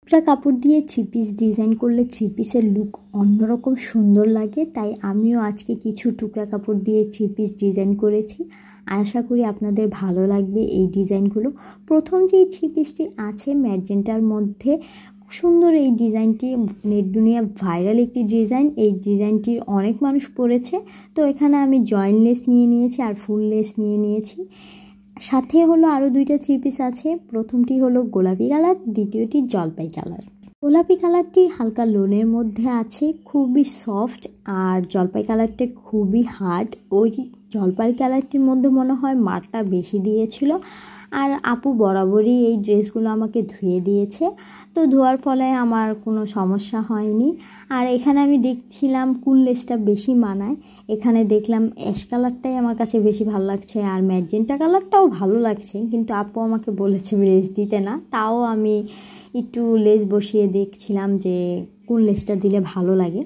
টুকরা কাপড় দিয়ে থ্রি পিস ডিজাইন করলে থ্রি পিসের লুক অন্যরকম সুন্দর লাগে, তাই আমিও আজকে কিছু টুকরা কাপড় দিয়ে থ্রি পিস ডিজাইন করেছি। আশা করি আপনাদের ভালো লাগবে এই ডিজাইনগুলো। প্রথম যেই থ্রি পিসটি আছে ম্যাজেন্টার মধ্যে, সুন্দর এই ডিজাইনটি নেট দুনিয়া ভাইরাল একটি ডিজাইন। এই ডিজাইনটির অনেক মানুষ পরেছে, তো এখানে আমি জয়েন্ট লেস নিয়ে নিয়েছি আর ফুল লেস নিয়ে নিয়েছি। সাথে হলো আরও দুইটা থ্রি পিস আছে। প্রথমটি হলো গোলাপি কালার, দ্বিতীয়টি জলপাই কালার। গোলাপি কালারটি হালকা লোনের মধ্যে আছে, খুবই সফট, আর জলপাই কালারটা খুবই হার্ড। ওই জলপাই কালারটির মধ্যে মনে হয় মারটা বেশি দিয়েছিল। আর আপু বরাবরই এই ড্রেসগুলো আমাকে ধুয়ে দিয়েছে, তো ধোয়ার ফলে আমার কোনো সমস্যা হয়নি। আর এখানে আমি দেখছিলাম কোন লেসটা বেশি মানায়। এখানে দেখলাম অ্যাশ কালারটাই আমার কাছে বেশি ভালো লাগছে, আর ম্যাজেন্টা কালারটাও ভালো লাগছে, কিন্তু আপু আমাকে বলেছে লেস দিতে না। তাও আমি একটু লেস বসিয়ে দেখছিলাম যে কোন লেসটা দিলে ভালো লাগে।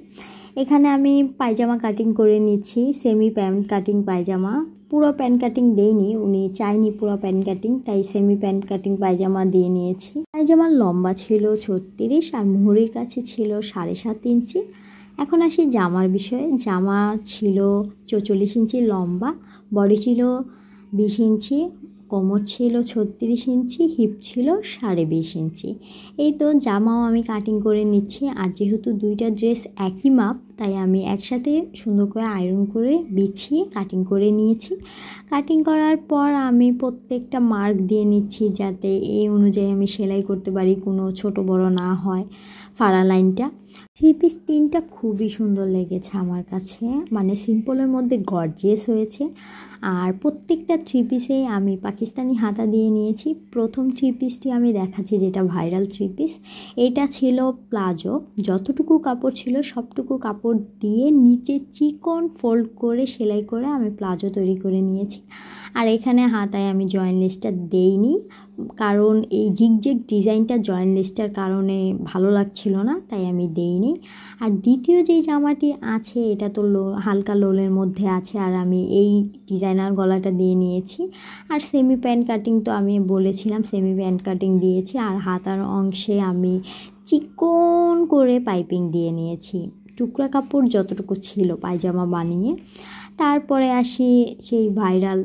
এখানে আমি পায়জামা কাটিং করে নিচ্ছি, সেমি প্যান্ট কাটিং পায়জামা। পুরো প্যান্ট কাটিং দেইনি, উনি চাইনি পুরো প্যান্ট কাটিং, তাই সেমি প্যান্ট কাটিং পায়জামা দিয়ে নিয়েছি। পায়জামার লম্বা ছিল 36 আর মুহুরির কাছে ছিল 7.5 ইঞ্চি। এখন আসি জামার বিষয়ে। জামা ছিল 44 ইঞ্চি লম্বা, বডি ছিল 20 ইঞ্চি, কোমর ছিল 36 ইঞ্চি, হিপ ছিল 20.5 ইঞ্চি। এই তো জামাও আমি কাটিং করে নিচ্ছি। আর যেহেতু দুইটা ড্রেস একই মাপ, তাই আমি একসাথে সুন্দর করে আয়রন করে বিছিয়ে কাটিং করে নিয়েছি। কাটিং করার পর আমি প্রত্যেকটা মার্ক দিয়ে নিচ্ছি, যাতে এই অনুযায়ী আমি সেলাই করতে পারি, কোনো ছোট বড় না হয় ফাড়া লাইনটা। থ্রি পিস তিনটা খুবই সুন্দর লেগেছে আমার কাছে, মানে সিম্পলের মধ্যে গর্জিয়াস হয়েছে। আর প্রত্যেকটা থ্রি পিসেই আমি পাকিস্তানি হাতা দিয়ে নিয়েছি। প্রথম থ্রি পিসটি আমি দেখাচ্ছি, যেটা ভাইরাল থ্রি পিস। এটা ছিল প্লাজো, যতটুকু কাপড় ছিল সবটুকু কাপড় দিয়ে নিচে চিকন ফোল্ড করে সেলাই করে আমি প্লাজো তৈরি করে নিয়েছি। আর এখানে হাতায় আমি জয়েন্ট লেসটা দেইনি, কারণ এই জিগজেগ ডিজাইনটা জয়েন্ট লেসটার কারণে ভালো লাগছিল না, তাই আমি দেইনি। আর দ্বিতীয় যেই জামাটি আছে এটা তো হালকা লোলের মধ্যে আছে, আর আমি এই ডিজাইনার গলাটা দিয়ে নিয়েছি। আর সেমি প্যান্ট কাটিং তো আমি বলেছিলাম, সেমি প্যান্ট কাটিং দিয়েছি। আর হাতার অংশে আমি চিকন করে পাইপিং দিয়ে নিয়েছি, টুকরা কাপড় যতটুকু ছিল পায়জামা বানিয়ে। তারপরে আসি সেই ভাইরাল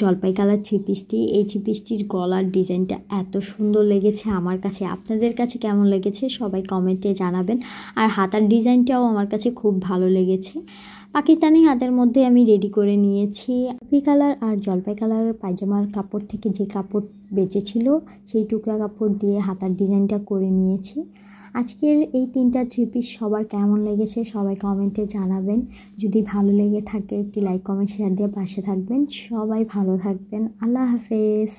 জলপাই কালার থ্রি পিসটি। এই থ্রি পিসটির গলার ডিজাইনটা এত সুন্দর লেগেছে আমার কাছে। আপনাদের কাছে কেমন লেগেছে সবাই কমেন্টে জানাবেন। আর হাতার ডিজাইনটাও আমার কাছে খুব ভালো লেগেছে। পাকিস্তানি হাতের মধ্যে আমি রেডি করে নিয়েছি। কফি কালার আর জলপাই কালারের পায়জামার কাপড় থেকে যে কাপড় বেঁচেছিল সেই টুকরা কাপড় দিয়ে হাতার ডিজাইনটা করে নিয়েছি। আজকের এই তিনটা থ্রি পিস সবার কেমন লেগেছে সবাই কমেন্টে জানাবেন। যদি ভালো লেগে থাকে একটি লাইক কমেন্ট শেয়ার দিয়ে পাশে থাকবেন। সবাই ভালো থাকবেন। আল্লাহ হাফেজ।